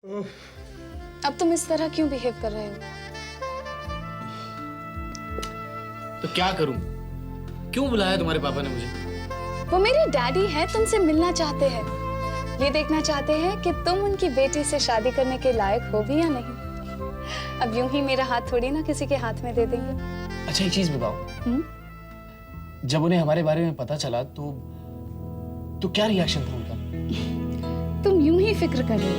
अब तुम इस तरह क्यों बिहेव कर रहे हो? तो क्या करूं? क्यों बुलाया तुम्हारे पापा ने मुझे? वो मेरे डैडी है, तुमसे मिलना चाहते हैं। ये देखना चाहते हैं कि तुम उनकी बेटी से शादी करने के लायक हो भी या नहीं। अब यूं ही मेरा हाथ थोड़ी ना किसी के हाथ में दे देंगे। अच्छा एक चीज बताओ, जब उन्हें हमारे बारे में पता चला तो क्या रिएक्शन था उनका? तुम यूं ही फिक्र कर रहे हो।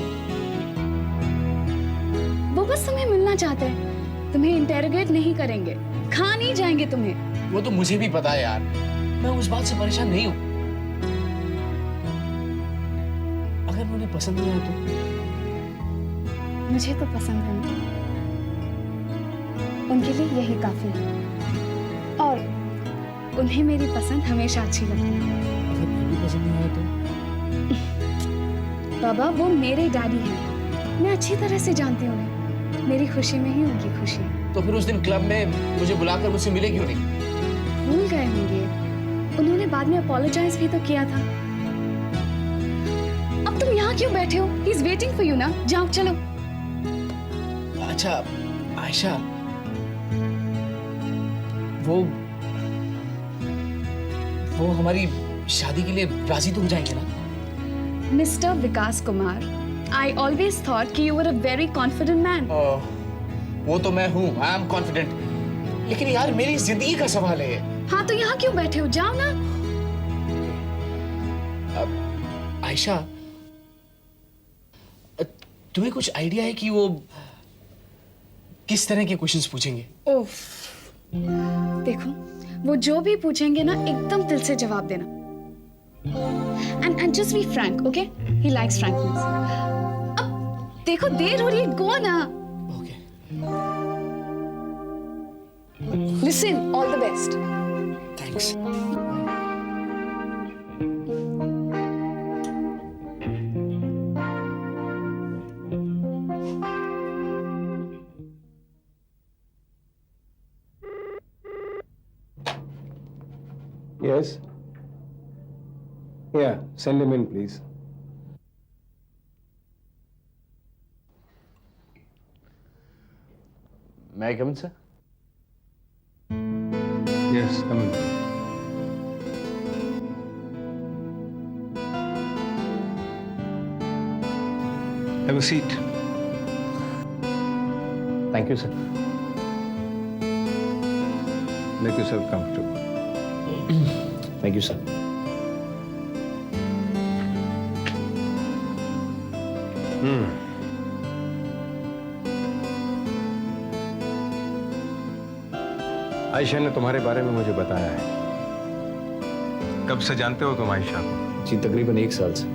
वो बस तुम्हें मिलना चाहते हैं, तुम्हें इंटेरोगेट नहीं करेंगे, खा नहीं जाएंगे तुम्हें। वो तो मुझे भी पता है यार, मैं उस बात से परेशान नहीं हूं। अगर मैं उन्हें पसंद नहीं आया तो? मुझे तो पसंद है, उनके लिए यही काफी है, और उन्हें मेरी पसंद हमेशा अच्छी लगती है। अगर फिर भी पसंद नहीं आया तो? बाबा वो मेरे डैडी हैं, मैं अच्छी तरह से जानती हूँ उन्हें, मेरी खुशी में ही उनकी खुशी है। तो फिर उस दिन क्लब में मुझे बुलाकर मुझसे मिले क्यों नहीं? भूल गए होंगे, उन्होंने बाद में अपोलोजाइज भी तो किया था। अब तुम यहाँ क्यों बैठे हो? He is waiting for you ना, जाओ चलो। अच्छा आयशा, वो हमारी शादी के लिए राजी तो हो जाएंगे ना? Mister Vikas Kumar, I always thought कि you were a very confident man. वो तो मैं हूँ, आई एम कॉन्फिडेंट, लेकिन यार मेरी जिंदगी का सवाल है। हाँ तो यहाँ क्यों बैठे हो, जाओ ना। आयशा, तुम्हें कुछ आइडिया है कि वो किस तरह के क्वेश्चंस पूछेंगे? ओफ, देखो वो जो भी पूछेंगे ना एकदम दिल से जवाब देना। And just be frank, okay? He likes frankness. अब देखो देर हो रही है, go ना। Okay. Listen, all the best. Thanks. Yes. Yeah, send him in, please. May I come in, sir? Yes, come in. Have a seat. Thank you, sir. Make yourself comfortable. Thank you, sir. Ayesha ने तुम्हारे बारे में मुझे बताया है। कब से जानते हो तुम आयशा को? जी तकरीबन 1 साल से।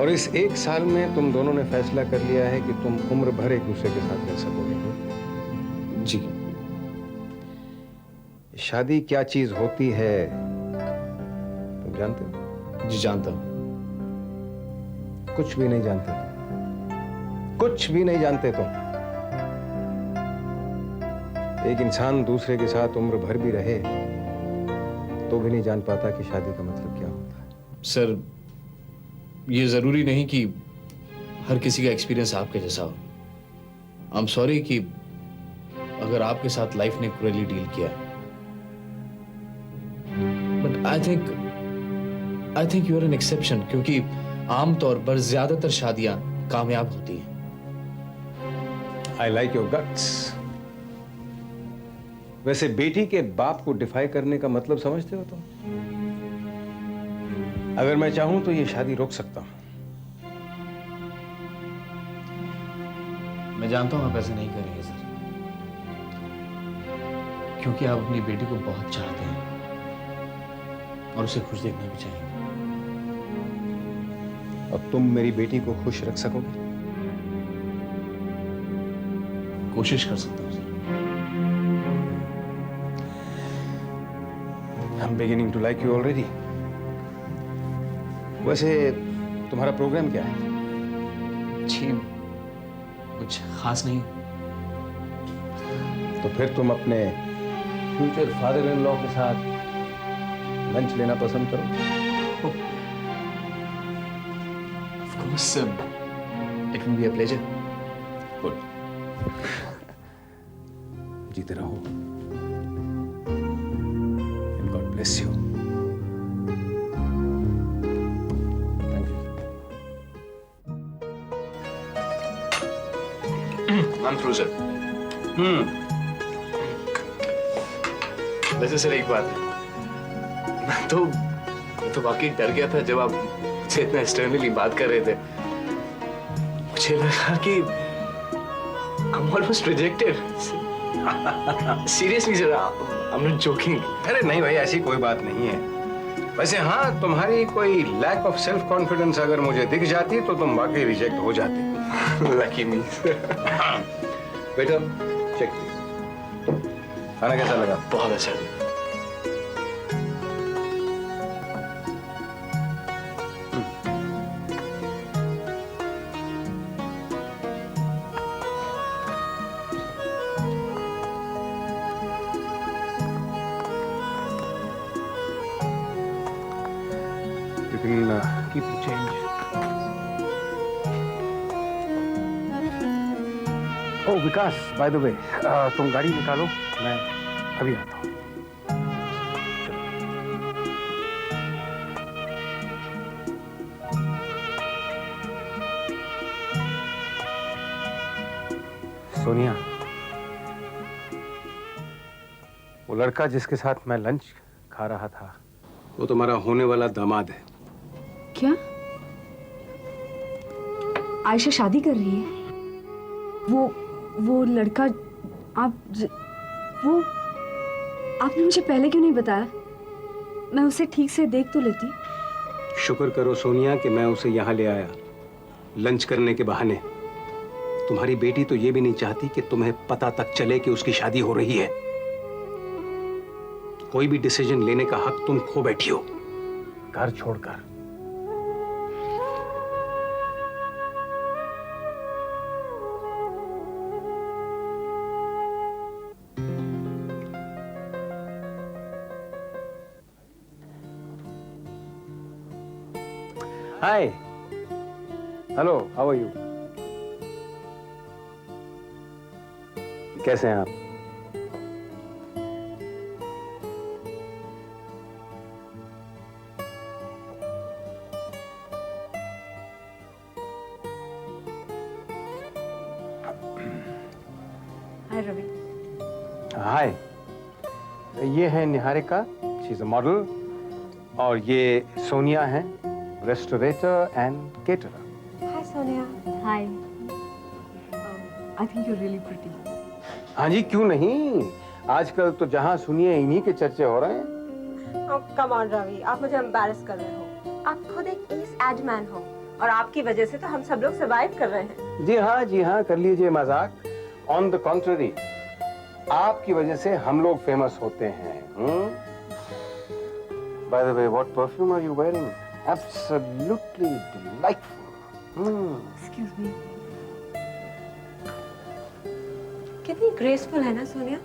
और इस 1 साल में तुम दोनों ने फैसला कर लिया है कि तुम उम्र भर एक दूसरे के साथ रह सकोगे। जी। शादी क्या चीज होती है तुम जानते हो? जी जानता हूँ। कुछ भी नहीं जानते तुम, कुछ भी नहीं जानते तुम। एक इंसान दूसरे के साथ उम्र भर भी रहे तो भी नहीं जान पाता कि शादी का मतलब क्या होता है। सर, ये जरूरी नहीं कि हर किसी का एक्सपीरियंस आपके जैसा हो। आई एम सॉरी कि अगर आपके साथ लाइफ ने क्रूरली डील किया, but I think you are an exception, क्योंकि आमतौर पर ज्यादातर शादियां कामयाब होती हैं। I like your guts. वैसे बेटी के बाप को डिफाई करने का मतलब समझते हो तुम? अगर मैं चाहूं तो ये शादी रोक सकता हूं। मैं जानता हूं आप ऐसे नहीं करेंगे सर, क्योंकि आप अपनी बेटी को बहुत चाहते हैं और उसे खुश देखना भी चाहेंगे। और तुम मेरी बेटी को खुश रख सकोगे? कोशिश कर सकता हूं sir. I'm beginning to like you already. वैसे तुम्हारा प्रोग्राम क्या है? जी कुछ खास नहीं। तो फिर तुम अपने फ्यूचर फादर इन लॉ के साथ लंच लेना पसंद करो? Of course. course, it will be a pleasure. Good. जीते रहो। And God bless you. Thank you. I'm through, sir. वैसे सर एक बात है, मैं तो वाकई डर गया था जब आप मुझसे इतना एक्सटर्नली बात कर रहे थे। मुझे लगा कि I'm almost rejected. Seriously, sir, I'm not joking. अरे नहीं भाई, ऐसी कोई बात नहीं है। वैसे हाँ, तुम्हारी कोई लैक ऑफ सेल्फ कॉन्फिडेंस अगर मुझे दिख जाती तो तुम वाकई रिजेक्ट हो जाते। Lucky me. बेटा, चेक प्लीज। खाना कैसा लगा? बहुत अच्छा। You can keep the change. Oh, Vikas, by the way, तुम गाड़ी निकालो, मैं अभी आता हूँ। सोनिया, वो लड़का जिसके साथ मैं लंच खा रहा था, वो तुम्हारा होने वाला दामाद है। क्या? आयशा शादी कर रही है? वो लड़का वो आपने मुझे पहले क्यों नहीं बताया? मैं उसे ठीक से देख तो लेती। शुक्र करो सोनिया कि मैं उसे यहाँ ले आया लंच करने के बहाने। तुम्हारी बेटी तो ये भी नहीं चाहती कि तुम्हें पता तक चले कि उसकी शादी हो रही है। कोई भी डिसीजन लेने का हक तुम खो बैठी हो, घर छोड़कर। Hi, hello, how are you? कैसे हैं आप? हाय रवि। हाय, ये है Niharika, she is a model, और ये सोनिया है, restaurateur and caterer. Hi Sonia. Hi. I think you are really pretty. हाँ जी, क्यों नहीं, आजकल तो जहाँ सुनिए इन्हीं के चर्चे हो रहे हैं। कम ऑन रवि, आप मुझे एम्बैरस कर रहे हो। आप खुद एक एस एड मैन हो और आपकी वजह से तो हम सब लोग सर्वाइव कर रहे हैं। जी हाँ, कर लीजिए मजाक। ऑन द कॉन्ट्ररी, आपकी वजह से हम लोग फेमस होते हैं। By the way, what perfume are you wearing? Absolutely delightful. Excuse me. कितनी ग्रेसफुल है ना सोनिया।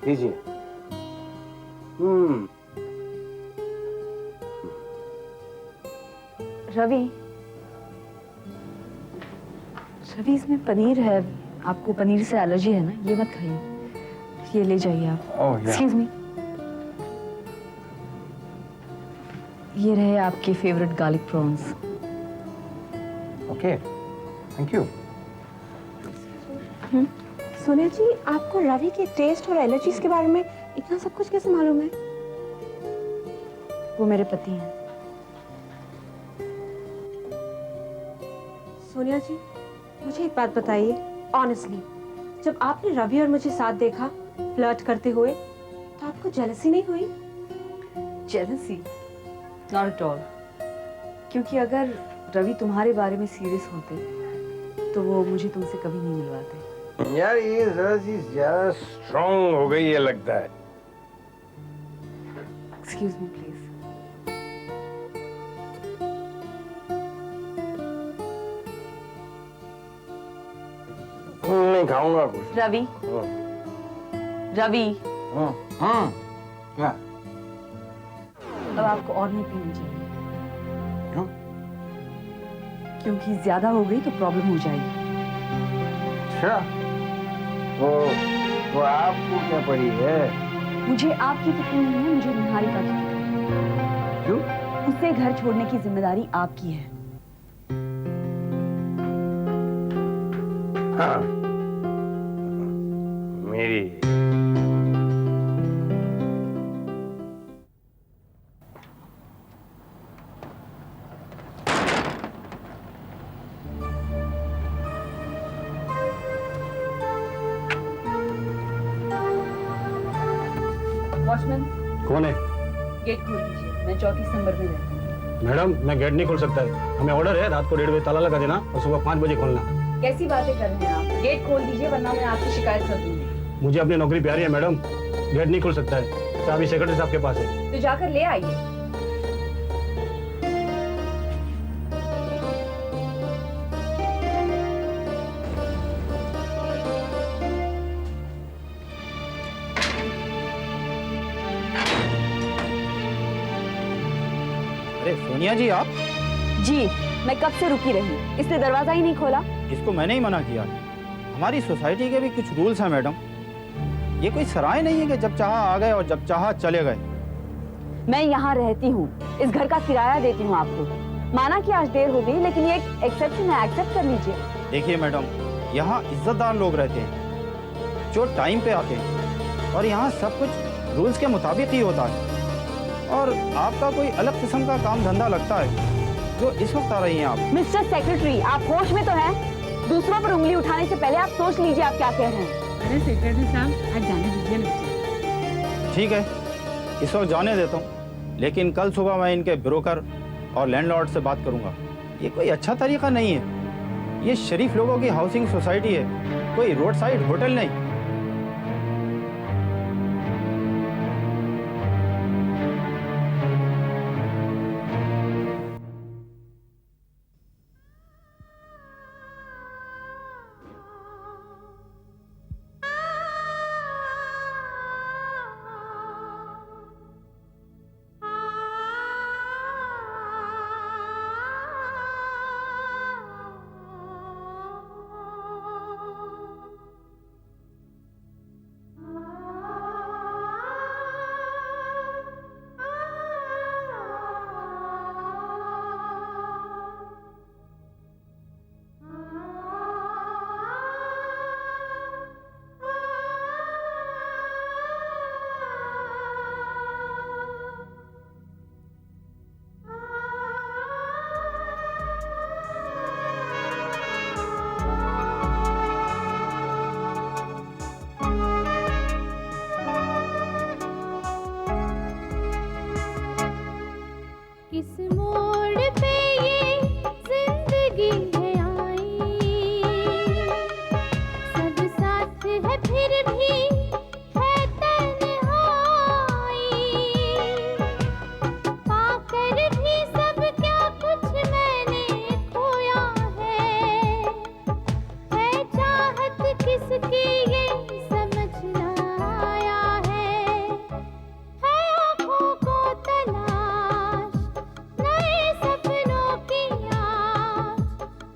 लीजिए। रवि, इसमें पनीर है। आपको पनीर से एलर्जी है ना, ये मत खाइए। ये ले जाइए आप। Excuse me. ये रहे आपके favourite garlic prawns. Okay, thank you. Sonia ji, आपको रवि के टेस्ट और एलर्जीज के बारे में इतना सब कुछ कैसे मालूम है? वो मेरे पति हैं। सोनिया जी, मुझे एक बात बताइए ऑनेस्टली, जब आपने रवि और मुझे साथ देखा फ्लर्ट करते हुए, तो आपको जेलसी नहीं हुई? जेलसी? Not at all. क्योंकि अगर रवि तुम्हारे बारे में सीरियस होते तो वो मुझे तुमसे कभी नहीं मिलवाते। यार, ये जरा सी ज्यादा स्ट्रॉन्ग हो गई है लगता है। Excuse me please. नहीं खाऊंगा कुछ। रवि, क्या? अब आपको और नहीं पीनी चाहिए। क्यों? क्योंकि ज्यादा हो गई तो प्रॉब्लम हो जाएगी। अच्छा, वो आपको क्या पड़ी है? मुझे आपकी फिक्र नहीं है, मुझे निहारिका की फिक्र है। क्यों? उसे घर छोड़ने की जिम्मेदारी आपकी है। हाँ, मेरी। वॉचमैन, कौन है? गेट खोल दीजिए, मैं 34 नंबर में रहती हूँ। मैडम, मैं गेट नहीं खोल सकता है। हमें ऑर्डर है रात को 1:30 बजे ताला लगा देना और सुबह 5 बजे खोलना। कैसी बातें कर रहे हैं आप? गेट खोल दीजिए वरना मैं आपकी शिकायत कर दूंगी। मुझे अपनी नौकरी प्यारी है मैडम, गेट नहीं खोल सकता है। चाबी सेक्रेटरी साहब के पास है। तो जाकर ले आइए। अरे सोनिया जी, आप? जी, मैं कब से रुकी रही, इसने दरवाजा ही नहीं खोला। इसको मैंने ही मना किया। हमारी सोसाइटी के भी कुछ रूल्स हैं मैडम। ये कोई सराय नहीं है कि जब चाहा आ गए और जब चाहा चले गए। मैं यहाँ रहती हूँ, इस घर का किराया देती हूँ आपको। माना कि आज देर हो गई, लेकिन ये एक एक्सेप्शन है, एक्सेप्ट कर लीजिए। देखिए मैडम, यहाँ इज्जतदार लोग रहते हैं जो टाइम पे आते हैं और यहाँ सब कुछ रूल्स के मुताबिक ही होता है। और आपका कोई अलग किस्म का काम धंधा लगता है जो इस वक्त आ रही हैं आप। मिस्टर सेक्रेटरी, आप होश में तो हैं? दूसरों पर उंगली उठाने से पहले आप सोच लीजिए आप क्या कह रहे हैं। अरे सेक्रेटरी साहब, आज जाने दीजिए ना। ठीक है, इस वक्त जाने देता हूँ, लेकिन कल सुबह मैं इनके ब्रोकर और लैंडलॉर्ड से बात करूँगा। ये कोई अच्छा तरीका नहीं है। ये शरीफ लोगों की हाउसिंग सोसाइटी है, कोई रोड साइड होटल नहीं। किस मोड़ पे ये जिंदगी है आई, सब साथ है फिर भी है तन्हाई, पाकर भी सब क्या कुछ मैंने खोया है चाहत किसकी ये समझ ना आया है आँखों को तलाश नए सपनों की आस,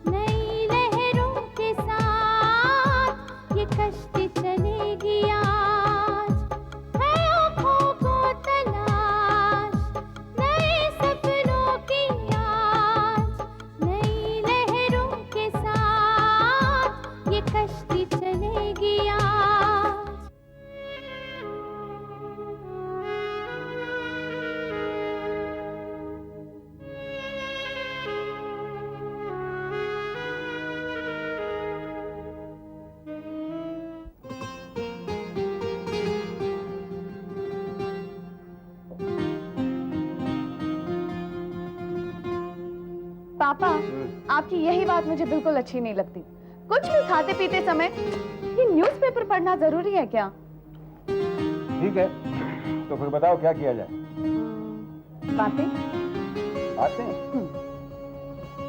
नई लहरों के साथ ये कश्ती चलेगी आज, है आँखों को तलाश नए सपनों की आस, नई लहरों के साथ ये कश्ती चलेगी आज। पापा, आपकी यही बात मुझे बिल्कुल अच्छी नहीं लगती। कुछ भी खाते पीते समय ये न्यूज़पेपर पढ़ना जरूरी है क्या? ठीक है, तो फिर बताओ क्या किया जाए? बातें? बातें?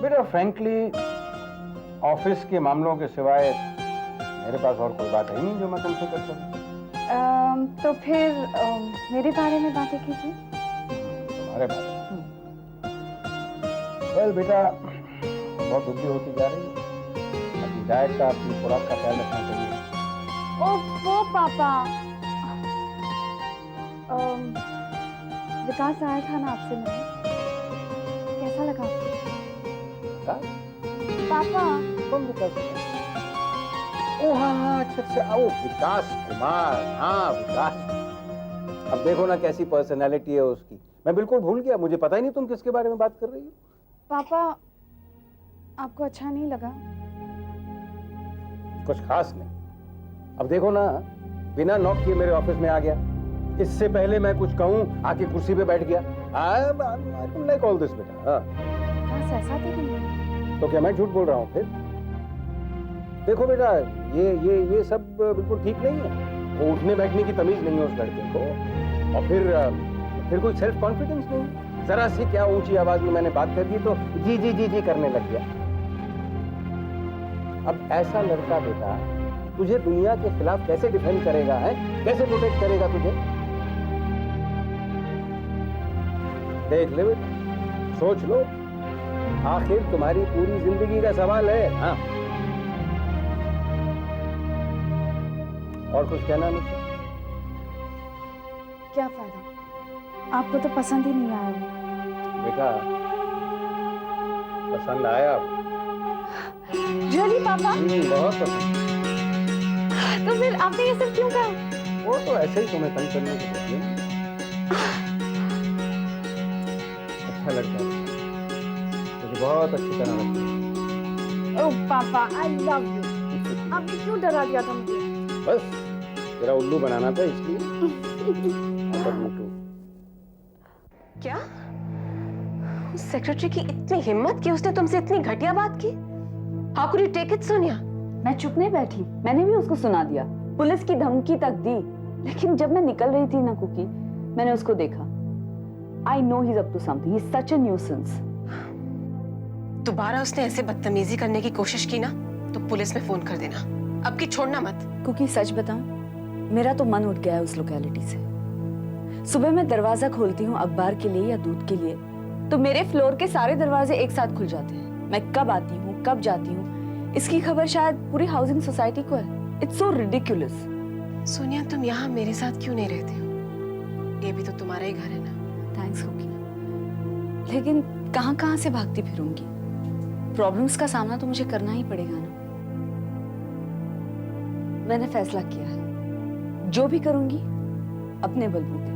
बेटा फ्रैंकली ऑफिस के मामलों के सिवाय मेरे पास और कोई बात है नहीं जो मैं तुमसे कर सकूं। तो फिर मेरे बारे में बातें कीजिए। तुम्हारे बारे में? वेल बेटा, बहुत दुखी होती जा रही है। अपनी डाइट का, अपनी खुराक का ख्याल रखना चाहिए। ओफो पापा, विकास आया था ना आपसे मिलने, कैसा लगा आपको? पापा कौन विकास कुमार? ओ हाँ, अच्छा, ओ विकास कुमार, हाँ विकास। अब देखो ना कैसी पर्सनैलिटी है उसकी, मैं बिल्कुल भूल गया, मुझे पता ही नहीं तुम किसके बारे में बात कर रही हो। पापा आपको अच्छा नहीं लगा? कुछ खास नहीं। अब देखो ना, बिना नॉक किए मेरे ऑफिस में आ गया, इससे पहले मैं कुछ कहूँ आके कुर्सी पे बैठ गया। लाइक ऑल दिस बेटा। हाँ विकास ऐसा तो नहीं। तो क्या मैं झूठ बोल रहा हूँ फिर? देखो बेटा, ये सब बिल्कुल ठीक नहीं है। वो उठने बैठने की तमीज नहीं है उस लड़के को, और फिर कोई सेल्फ कॉन्फिडेंस नहीं। जरा सी क्या ऊंची आवाज में मैंने बात कर दी तो जी जी जी जी करने लग गया। अब ऐसा लड़का बेटा तुझे दुनिया के खिलाफ कैसे डिफेंड करेगा, है कैसे प्रोटेक्ट करेगा तुझे? देख ले बेटा, सोच लो, आखिर तुम्हारी पूरी जिंदगी का सवाल है। हाँ, और कुछ कहना मुझे? क्या फायदा, आपको तो पसंद ही नहीं आया वो। बेटा पसंद आया? रियली पापा? बहुत पसंद। तो फिर आपने ये सब क्यों कहा? वो तो ऐसे ही तुम्हें तंग करने के लिए। अच्छा लड़का है, मुझे बहुत अच्छी तरह लगता है। ओह पापा, आई लव यू। आपने क्यों डरा दिया था मुझे? बस तेरा उल्लू बनाना था इसलिए। क्या उस सेक्रेटरी की इतनी हिम्मत कि उसने तुमसे इतनी घटिया बात की? How could you take it Sonia? मैं चुप नहीं बैठी, मैंने भी उसको सुना दिया, पुलिस की धमकी तक दी। लेकिन जब मैं निकल रही थी ना कुकी, मैंने उसको देखा। I know he is up to something, he is such a nuisance. दोबारा उसने ऐसे बदतमीजी करने की कोशिश की ना तो पुलिस में फोन कर देना, अब की छोड़ना मत। कुकी सच बताऊं, मेरा तो मन उठ गया है उस लोकेलिटी से। सुबह मैं दरवाजा खोलती हूँ अखबार के लिए या दूध के लिए, तो मेरे फ्लोर के सारे दरवाजे एक साथ खुल जाते हैं। मैं कब आती हूँ कब जाती हूँ इसकी खबर शायद पूरी हाउसिंग सोसाइटी को है। It's so ridiculous. सोनिया, तुम यहाँ मेरे साथ क्यों नहीं रहती हो? ये भी तो तुम्हारा ही घर है ना। थैंक्स कुकी, लेकिन कहाँ से भागती फिरूंगी? प्रॉब्लम्स का सामना तो मुझे करना ही पड़ेगा ना। मैंने फैसला किया है, जो भी करूंगी अपने बलबूते।